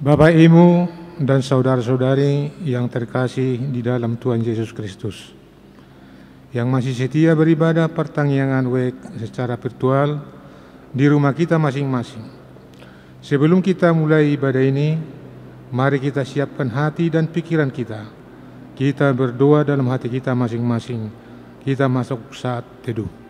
Bapak, Ibu, dan saudara-saudari yang terkasih di dalam Tuhan Yesus Kristus, yang masih setia beribadah pertanggihan WEK secara virtual di rumah kita masing-masing. Sebelum kita mulai ibadah ini, mari kita siapkan hati dan pikiran kita. Kita berdoa dalam hati kita masing-masing. Kita masuk saat teduh.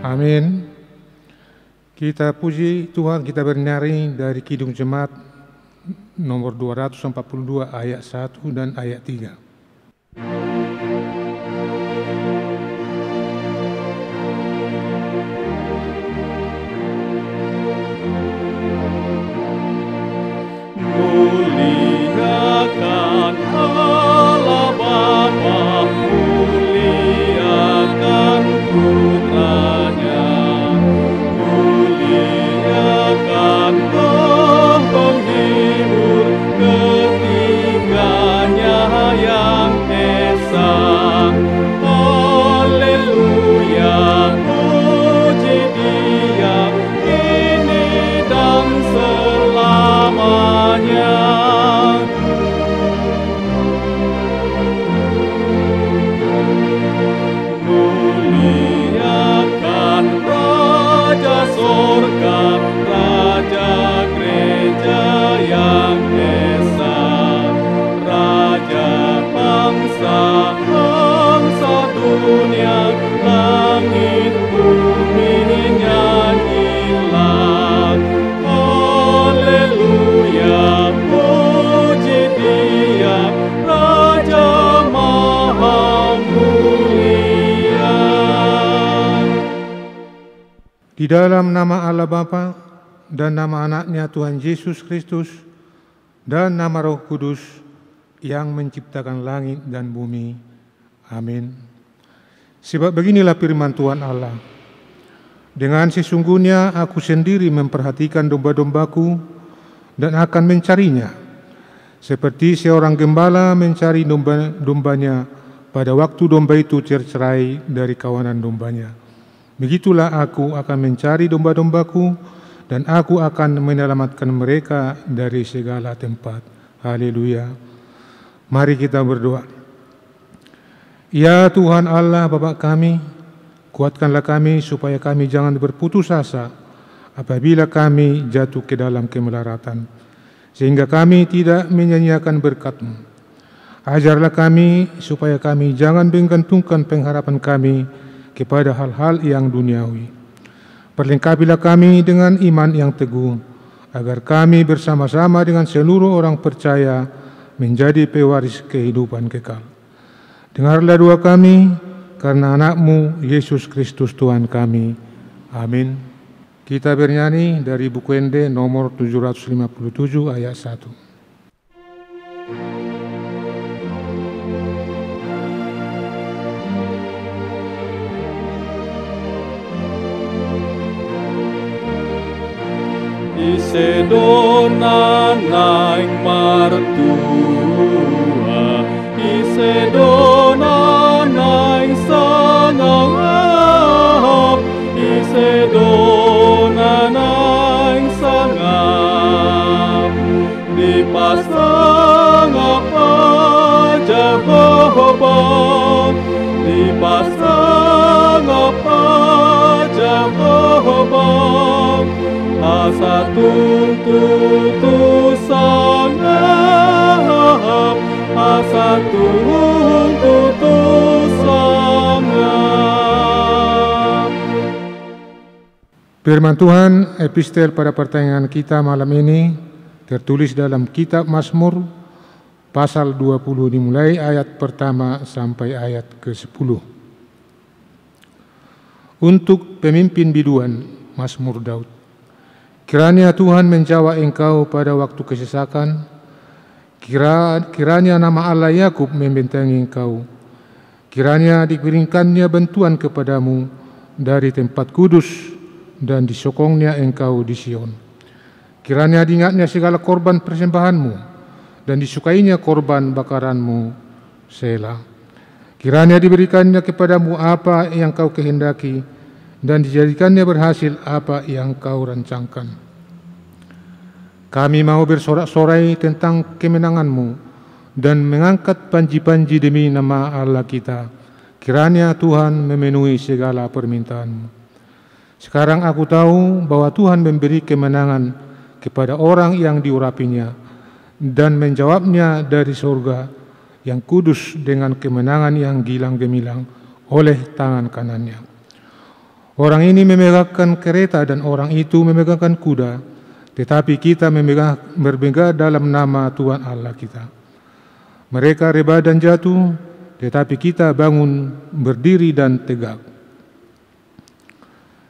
Amin. Kita puji Tuhan, kita bernyanyi dari Kidung Jemaat nomor 242 ayat 1 dan ayat 3. Muliakan Allah Bapa, muliakan Putranya, muliakan Roh penghibur ketiganya yang esa. Haleluya, puji Dia kini dan selamanya. Muliakan Raja Sorga, Raja Gereja yang esa, Raja bangsa dunia, langit bumi nyanyilah. Haleluya, puji Dia, Raja Maha Mulia. Di dalam nama Allah Bapa dan nama anaknya Tuhan Yesus Kristus dan nama Roh Kudus yang menciptakan langit dan bumi. Amin. Sebab beginilah firman Tuhan Allah. Dengan sesungguhnya aku sendiri memperhatikan domba-dombaku dan akan mencarinya. Seperti seorang gembala mencari domba-dombanya pada waktu domba itu tercerai dari kawanan dombanya. Begitulah aku akan mencari domba-dombaku dan aku akan menyelamatkan mereka dari segala tempat. Haleluya. Mari kita berdoa. Ya Tuhan Allah Bapa kami, kuatkanlah kami supaya kami jangan berputus asa apabila kami jatuh ke dalam kemelaratan, sehingga kami tidak menyia-nyiakan berkat-Mu. Ajarlah kami supaya kami jangan menggantungkan pengharapan kami kepada hal-hal yang duniawi. Perlengkapilah kami dengan iman yang teguh, agar kami bersama-sama dengan seluruh orang percaya menjadi pewaris kehidupan kekal. Dengarlah doa kami, karena anak-Mu, Yesus Kristus Tuhan kami. Amin. Kita bernyanyi dari buku Ende nomor 757 ayat 1. Isedona naing martua, Isedona naing sangap, Isedona naing sangap, dipasang apa Jehovah, dipasang apa Jehovah. Asa tuntutu sangap, asa tuntutu sangap. Firman Tuhan, epistel pada pertanyaan kita malam ini tertulis dalam kitab Mazmur pasal 20 dimulai ayat pertama sampai ayat ke-10. Untuk pemimpin biduan, Mazmur Daud. Kiranya Tuhan menjawab engkau pada waktu kesesakan, Kiranya nama Allah Yakub membentengi engkau. Kiranya diberikannya bantuan kepadamu dari tempat kudus dan disokongnya engkau di Sion. Kiranya diingatnya segala korban persembahanmu dan disukainya korban bakaranmu. Selah. Kiranya diberikannya kepadamu apa yang kau kehendaki dan dijadikannya berhasil apa yang kau rancangkan. Kami mau bersorak-sorai tentang kemenanganmu dan mengangkat panji-panji demi nama Allah kita. Kiranya Tuhan memenuhi segala permintaanmu. Sekarang aku tahu bahwa Tuhan memberi kemenangan kepada orang yang diurapinya dan menjawabnya dari surga yang kudus dengan kemenangan yang gilang gemilang oleh tangan kanannya. Orang ini memegangkan kereta dan orang itu memegangkan kuda, tetapi kita bermegah dalam nama Tuhan Allah kita. Mereka rebah dan jatuh, tetapi kita bangun, berdiri dan tegak.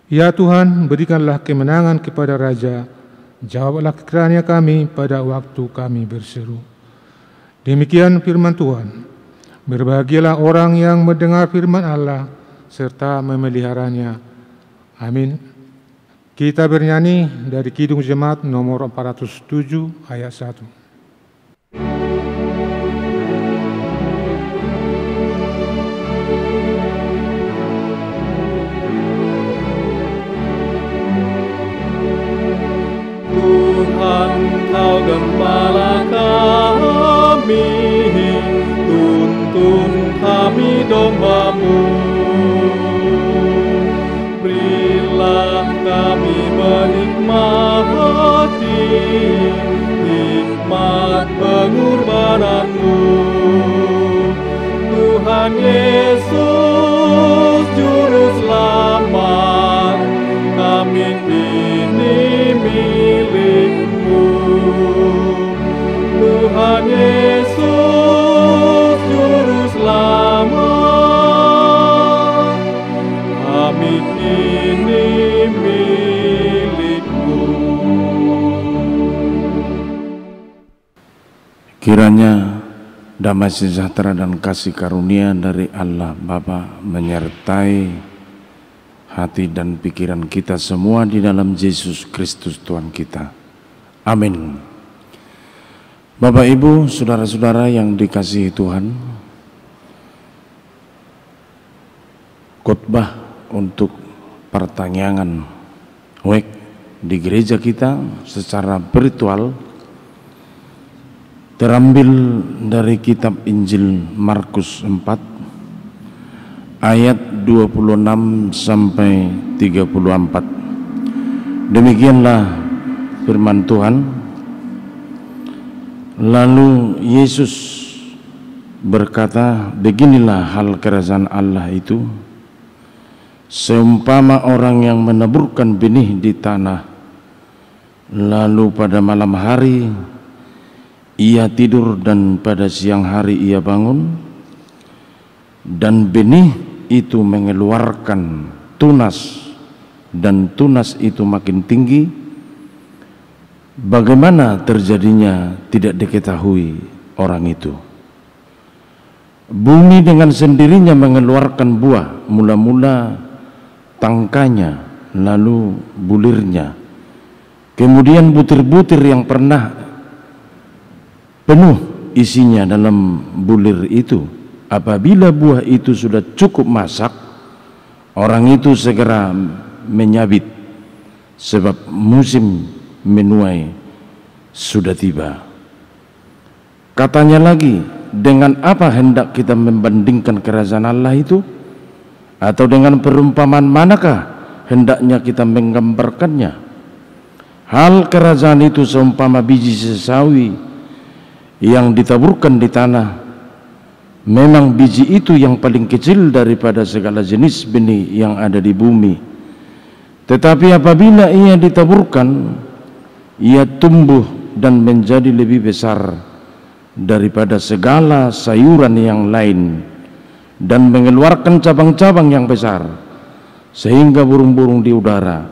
Ya Tuhan, berikanlah kemenangan kepada Raja, jawablah kiranya kami pada waktu kami berseru. Demikian firman Tuhan. Berbahagialah orang yang mendengar firman Allah serta memeliharanya. Amin. Kita bernyanyi dari Kidung Jemaat nomor 407 ayat 1. Tuhan, Kau gembala kami, tuntun kami domba-Mu. Berilah kami menikmati hikmat pengorbanan-Mu. Tuhan Yesus, Juru Selamat, kami ini milik-Mu. Tuhan Yesus, Juru Selamat, kami ini milik-Mu. Kiranya damai sejahtera dan kasih karunia dari Allah Bapa menyertai hati dan pikiran kita semua di dalam Yesus Kristus Tuhan kita. Amin. Bapak, Ibu, saudara-saudara yang dikasihi Tuhan, khotbah untuk pertanyaan WEK di gereja kita secara virtual terambil dari kitab Injil Markus 4 ayat 26 sampai 34. Demikianlah firman Tuhan. Lalu Yesus berkata, beginilah hal kerajaan Allah itu, seumpama orang yang menaburkan benih di tanah, lalu pada malam hari ia tidur dan pada siang hari ia bangun, dan benih itu mengeluarkan tunas, dan tunas itu makin tinggi. Bagaimana terjadinya tidak diketahui orang itu. Bumi dengan sendirinya mengeluarkan buah, mula-mula tangkanya, lalu bulirnya, kemudian butir-butir yang pernah penuh isinya dalam bulir itu. Apabila buah itu sudah cukup masak, orang itu segera menyabit, sebab musim menuai sudah tiba. Katanya lagi, dengan apa hendak kita membandingkan kerajaan Allah itu? Atau dengan perumpamaan manakah hendaknya kita menggambarkannya? Hal kerajaan itu seumpama biji sesawi yang ditaburkan di tanah. Memang biji itu yang paling kecil daripada segala jenis benih yang ada di bumi. Tetapi apabila ia ditaburkan, ia tumbuh dan menjadi lebih besar daripada segala sayuran yang lain dan mengeluarkan cabang-cabang yang besar, sehingga burung-burung di udara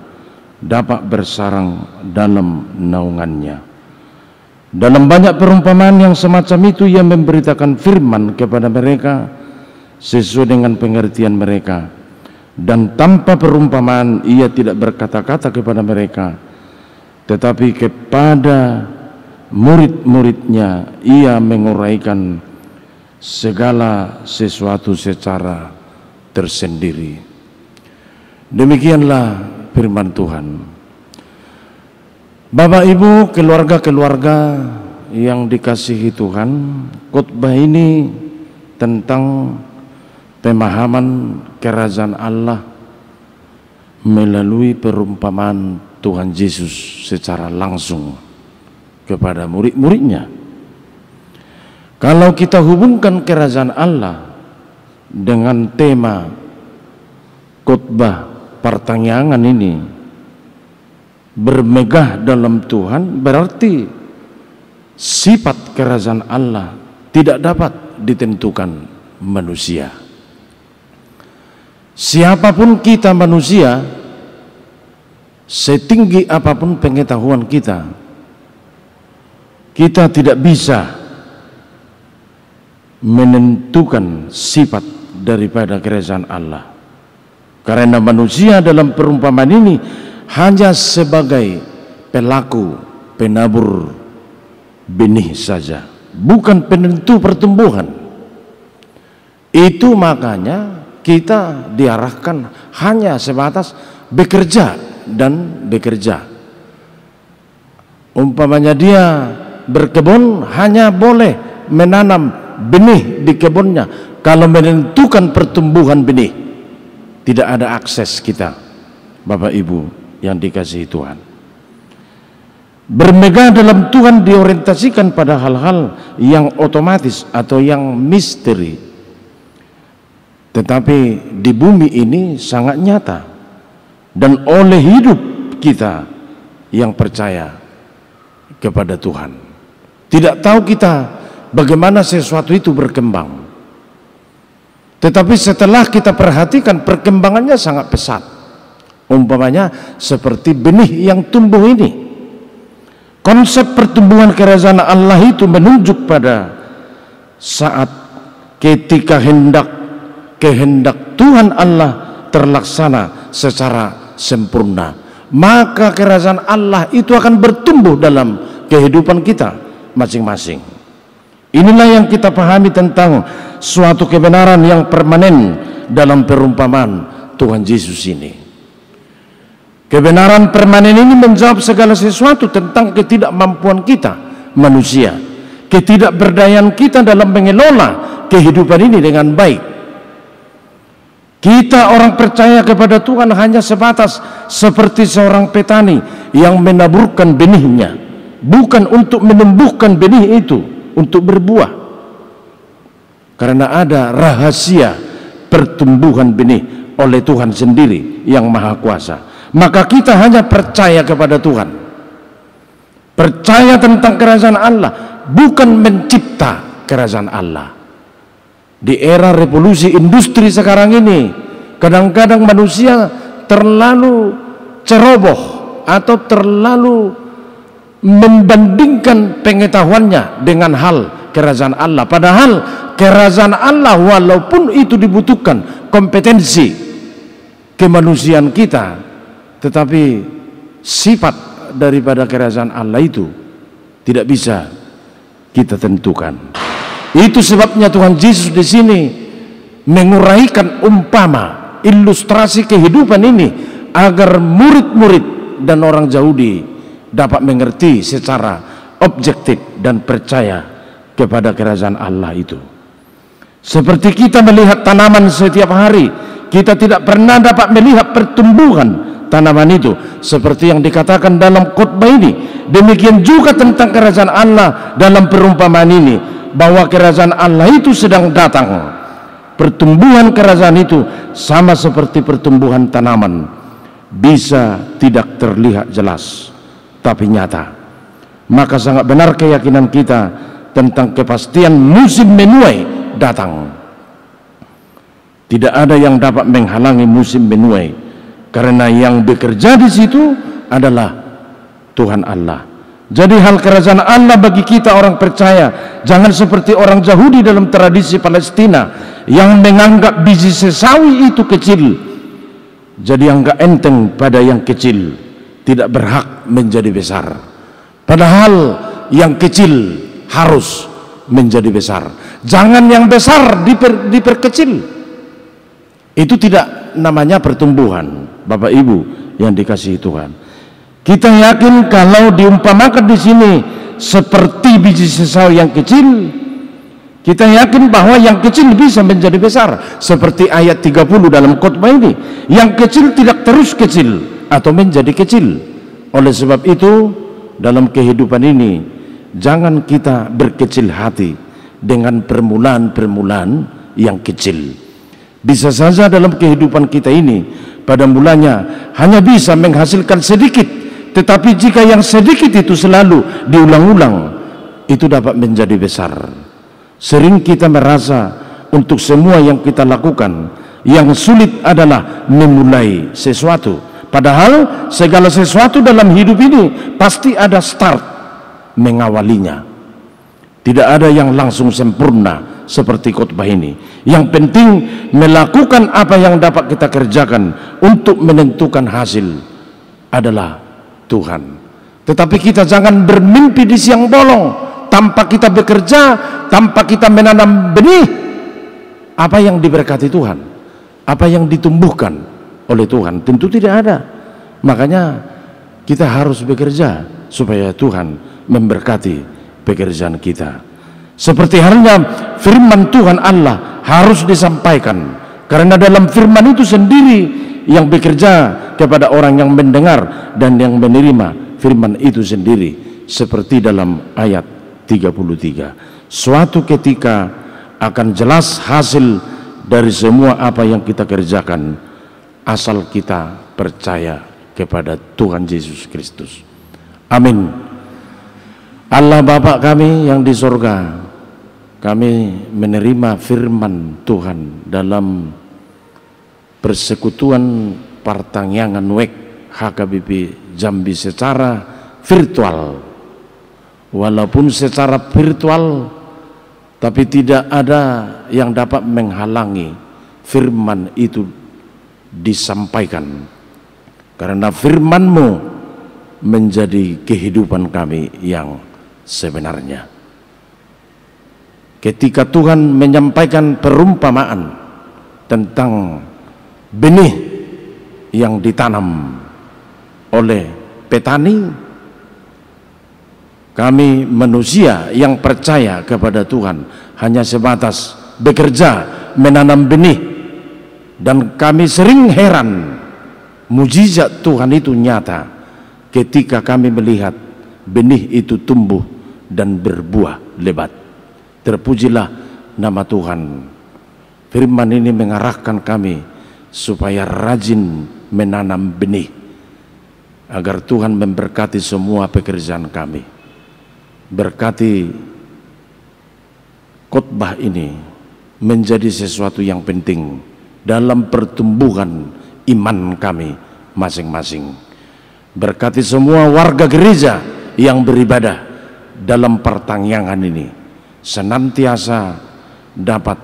dapat bersarang dalam naungannya. Dalam banyak perumpamaan yang semacam itu, ia memberitakan firman kepada mereka sesuai dengan pengertian mereka, dan tanpa perumpamaan ia tidak berkata-kata kepada mereka, tetapi kepada murid-muridnya ia menguraikan segala sesuatu secara tersendiri. Demikianlah firman Tuhan. Bapak Ibu, keluarga-keluarga yang dikasihi Tuhan, khotbah ini tentang pemahaman kerajaan Allah melalui perumpamaan Tuhan Yesus secara langsung kepada murid-muridnya. Kalau kita hubungkan kerajaan Allah dengan tema khotbah pertanyaan ini, bermegah dalam Tuhan, berarti sifat kerajaan Allah tidak dapat ditentukan manusia. Siapapun kita manusia, setinggi apapun pengetahuan kita, kita tidak bisa menentukan sifat daripada kerajaan Allah, karena manusia dalam perumpamaan ini hanya sebagai pelaku, penabur benih saja, bukan penentu pertumbuhan. Itu makanya kita diarahkan hanya sebatas bekerja dan bekerja. Umpamanya dia berkebun, hanya boleh menanam benih di kebunnya. Kalau menentukan pertumbuhan benih, tidak ada akses kita, Bapak Ibu yang dikasihi Tuhan. Bermegah dalam Tuhan diorientasikan pada hal-hal yang otomatis atau yang misteri, tetapi di bumi ini sangat nyata, dan oleh hidup kita yang percaya kepada Tuhan, tidak tahu kita bagaimana sesuatu itu berkembang, tetapi setelah kita perhatikan perkembangannya sangat pesat. Umpamanya seperti benih yang tumbuh ini. Konsep pertumbuhan kerajaan Allah itu menunjuk pada saat ketika kehendak Tuhan Allah terlaksana secara sempurna, maka kerajaan Allah itu akan bertumbuh dalam kehidupan kita masing-masing. Inilah yang kita pahami tentang suatu kebenaran yang permanen dalam perumpamaan Tuhan Yesus ini. Kebenaran permanen ini menjawab segala sesuatu tentang ketidakmampuan kita manusia, ketidakberdayaan kita dalam mengelola kehidupan ini dengan baik. Kita orang percaya kepada Tuhan hanya sebatas seperti seorang petani yang menaburkan benihnya, bukan untuk menumbuhkan benih itu untuk berbuah, karena ada rahasia pertumbuhan benih oleh Tuhan sendiri yang Maha Kuasa. Maka kita hanya percaya kepada Tuhan, percaya tentang kerajaan Allah, bukan mencipta kerajaan Allah. Di era revolusi industri sekarang ini, kadang-kadang manusia terlalu ceroboh atau terlalu membandingkan pengetahuannya dengan hal kerajaan Allah. Padahal kerajaan Allah, walaupun itu dibutuhkan kompetensi kemanusiaan kita, tetapi sifat daripada kerajaan Allah itu tidak bisa kita tentukan. Itu sebabnya Tuhan Yesus di sini menguraikan umpama, ilustrasi kehidupan ini, agar murid-murid dan orang Yahudi dapat mengerti secara objektif dan percaya kepada kerajaan Allah itu. Seperti kita melihat tanaman setiap hari, kita tidak pernah dapat melihat pertumbuhan tanaman itu seperti yang dikatakan dalam khotbah ini. Demikian juga tentang kerajaan Allah dalam perumpamaan ini, bahwa kerajaan Allah itu sedang datang. Pertumbuhan kerajaan itu sama seperti pertumbuhan tanaman, bisa tidak terlihat jelas tapi nyata. Maka sangat benar keyakinan kita tentang kepastian musim menuai datang. Tidak ada yang dapat menghalangi musim menuai, karena yang bekerja di situ adalah Tuhan Allah. Jadi hal kerajaan Allah bagi kita orang percaya jangan seperti orang Yahudi dalam tradisi Palestina yang menganggap biji sesawi itu kecil. Jadi anggap enteng pada yang kecil, tidak berhak menjadi besar. Padahal yang kecil harus menjadi besar. Jangan yang besar diperkecil. Itu tidak namanya pertumbuhan, Bapak Ibu yang dikasihi Tuhan. Kita yakin kalau diumpamakan di sini seperti biji sesawi yang kecil, kita yakin bahwa yang kecil bisa menjadi besar. Seperti ayat 30 dalam khotbah ini, yang kecil tidak terus kecil atau menjadi kecil. Oleh sebab itu, dalam kehidupan ini jangan kita berkecil hati dengan permulaan-permulaan yang kecil. Bisa saja dalam kehidupan kita ini pada mulanya hanya bisa menghasilkan sedikit, tetapi jika yang sedikit itu selalu diulang-ulang, itu dapat menjadi besar. Sering kita merasa untuk semua yang kita lakukan, yang sulit adalah memulai sesuatu. Padahal segala sesuatu dalam hidup ini pasti ada start mengawalinya. Tidak ada yang langsung sempurna seperti khotbah ini. Yang penting melakukan apa yang dapat kita kerjakan untuk menentukan hasil adalah Tuhan. Tetapi kita jangan bermimpi di siang bolong tanpa kita bekerja, tanpa kita menanam benih. Apa yang diberkati Tuhan, apa yang ditumbuhkan oleh Tuhan, tentu tidak ada. Makanya kita harus bekerja supaya Tuhan memberkati pekerjaan kita. Seperti halnya firman Tuhan Allah harus disampaikan, karena dalam firman itu sendiri yang bekerja kepada orang yang mendengar dan yang menerima firman itu sendiri. Seperti dalam ayat 33, suatu ketika akan jelas hasil dari semua apa yang kita kerjakan, asal kita percaya kepada Tuhan Yesus Kristus. Amin. Allah Bapa kami yang di sorga, kami menerima firman Tuhan dalam persekutuan Partangyangan Wek HKBP Jambi secara virtual. Walaupun secara virtual, tapi tidak ada yang dapat menghalangi firman itu disampaikan, karena firman-Mu menjadi kehidupan kami yang sebenarnya. Ketika Tuhan menyampaikan perumpamaan tentang benih yang ditanam oleh petani, kami manusia yang percaya kepada Tuhan hanya sebatas bekerja menanam benih, dan kami sering heran mujizat Tuhan itu nyata ketika kami melihat benih itu tumbuh dan berbuah lebat. Terpujilah nama Tuhan. Firman ini mengarahkan kami supaya rajin menanam benih, agar Tuhan memberkati semua pekerjaan kami. Berkati khotbah ini menjadi sesuatu yang penting dalam pertumbuhan iman kami masing-masing. Berkati semua warga gereja yang beribadah dalam Partangyangan ini senantiasa dapat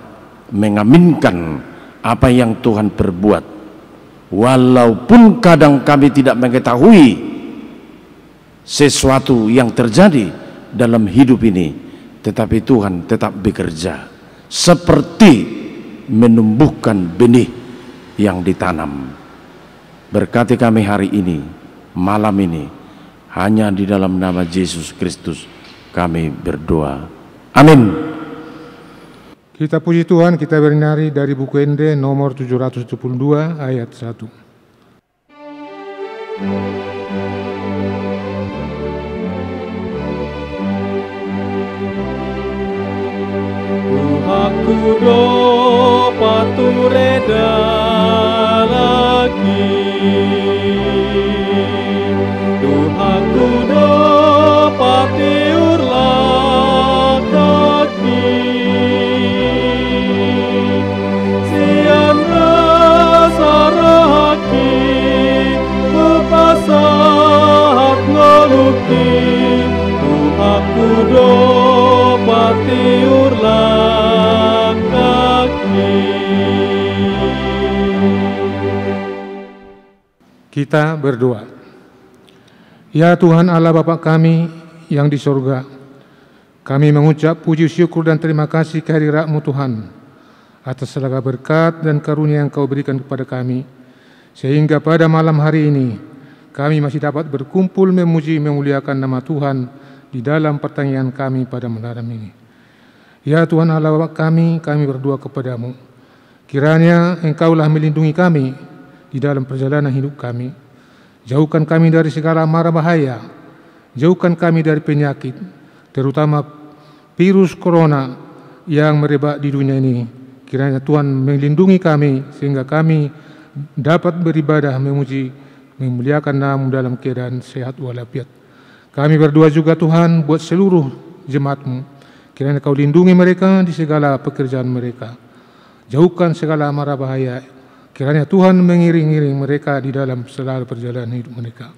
mengaminkan apa yang Tuhan perbuat, walaupun kadang kami tidak mengetahui sesuatu yang terjadi dalam hidup ini, tetapi Tuhan tetap bekerja seperti menumbuhkan benih yang ditanam. Berkati kami hari ini, malam ini, hanya di dalam nama Yesus Kristus kami berdoa. Amin. Kita puji Tuhan, kita bernari dari buku Ende nomor 772 ayat 1. Aku do patureda lagi, Tuhanku do patiur lagi, sian rasaraki upasahat ngoluki kudo patiurlah kaki. Kita berdoa. Ya Tuhan Allah Bapa kami yang di surga, kami mengucap puji syukur dan terima kasih kehadirat-Mu Tuhan atas segala berkat dan karunia yang Kau berikan kepada kami, sehingga pada malam hari ini kami masih dapat berkumpul memuji memuliakan nama Tuhan di dalam pertanyaan kami pada malam ini. Ya Tuhan Allah Bapa kami berdoa kepadamu, kiranya Engkaulah melindungi kami di dalam perjalanan hidup kami. Jauhkan kami dari segala mara bahaya, jauhkan kami dari penyakit, terutama virus corona yang merebak di dunia ini. Kiranya Tuhan melindungi kami sehingga kami dapat beribadah, memuji, memuliakan nama-Mu dalam keadaan sehat walafiat. Kami berdoa juga Tuhan buat seluruh jemaat-Mu, kiranya Kau lindungi mereka di segala pekerjaan mereka. Jauhkan segala mara bahaya, kiranya Tuhan mengiring-iring mereka di dalam selalu perjalanan hidup mereka.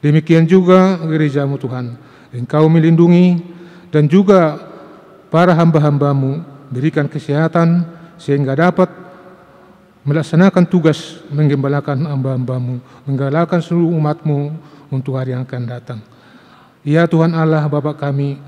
Demikian juga gereja-Mu Tuhan, Engkau melindungi dan juga para hamba-hamba-Mu, berikan kesehatan sehingga dapat melaksanakan tugas menggembalakan hamba-hamba-Mu, menggembalakan seluruh umat-Mu untuk hari yang akan datang. Ya Tuhan Allah Bapa kami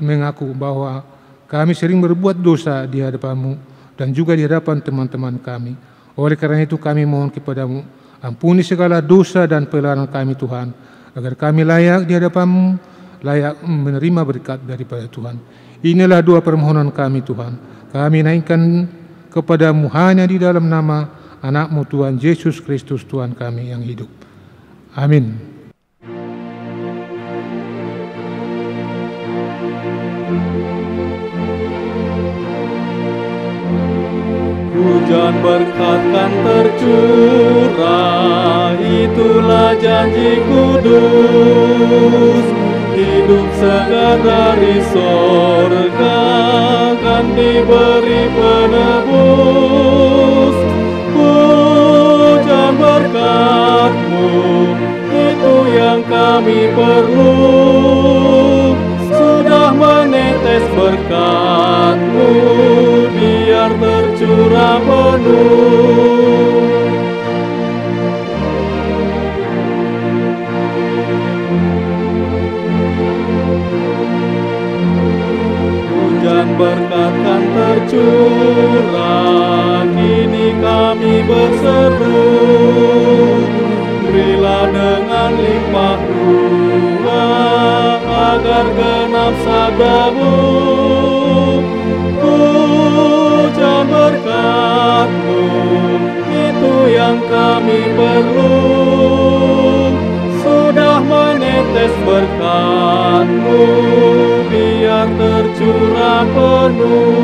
mengaku bahwa kami sering berbuat dosa di hadapan-Mu dan juga di hadapan teman-teman kami. Oleh karena itu kami mohon kepada-Mu, ampuni segala dosa dan pelanggaran kami Tuhan, agar kami layak di hadapan-Mu, layak menerima berkat daripada Tuhan. Inilah doa permohonan kami Tuhan. Kami naikkan kepada-Mu hanya di dalam nama anak-Mu Tuhan Yesus Kristus Tuhan kami yang hidup. Amin. Hujan berkat kan tercurah, itulah janji kudus. Hidup segar dari sorga kan diberi penebus. Hujan berkat-Mu, itu yang kami perlu. Sudah menetes berkat-Mu, biar tercurah penuh. Hujan berkat kan tercurah, kini kami berseru. Berilah dengan limpah ruah, agar genap sabda-Mu. Hujan berkat-Mu, itu yang kami perlu. Sudah menetes berkat-Mu, biar tercurah penuh.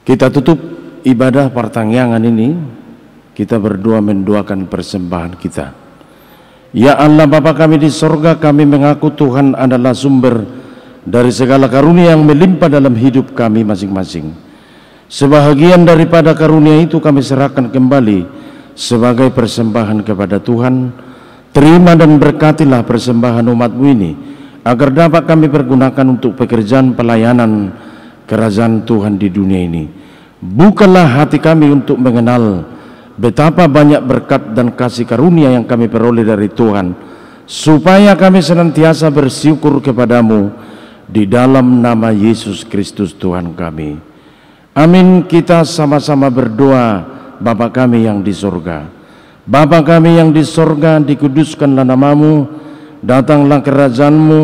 Kita tutup ibadah pertangyangan ini, kita berdoa mendoakan persembahan kita. Ya Allah Bapa kami di sorga, kami mengaku Tuhan adalah sumber dari segala karunia yang melimpah dalam hidup kami masing-masing. Sebahagian daripada karunia itu kami serahkan kembali sebagai persembahan kepada Tuhan. Terima dan berkatilah persembahan umat-Mu ini, agar dapat kami pergunakan untuk pekerjaan pelayanan kerajaan Tuhan di dunia ini. Bukalah hati kami untuk mengenal betapa banyak berkat dan kasih karunia yang kami peroleh dari Tuhan, supaya kami senantiasa bersyukur kepada-Mu di dalam nama Yesus Kristus Tuhan kami. Amin. Kita sama-sama berdoa. Bapa kami yang di surga, Bapa kami yang di surga, dikuduskanlah nama-Mu, datanglah kerajaan-Mu,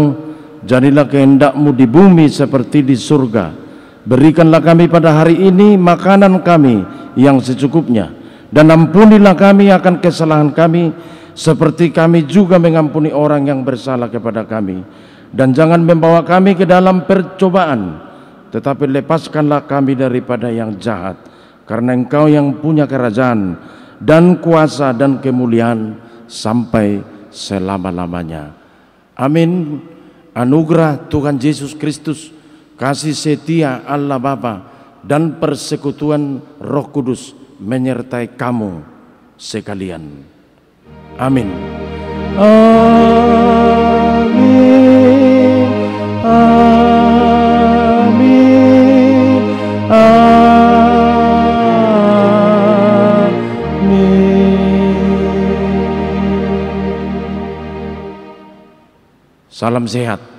jadilah kehendak-Mu di bumi seperti di surga. Berikanlah kami pada hari ini makanan kami yang secukupnya, dan ampunilah kami akan kesalahan kami, seperti kami juga mengampuni orang yang bersalah kepada kami. Dan jangan membawa kami ke dalam percobaan, tetapi lepaskanlah kami daripada yang jahat. Karena Engkau yang punya kerajaan dan kuasa dan kemuliaan sampai selama-lamanya. Amin. Anugerah Tuhan Yesus Kristus, kasih setia Allah Bapa, dan persekutuan Roh Kudus menyertai kamu sekalian. Amin. Amin. Salam sehat.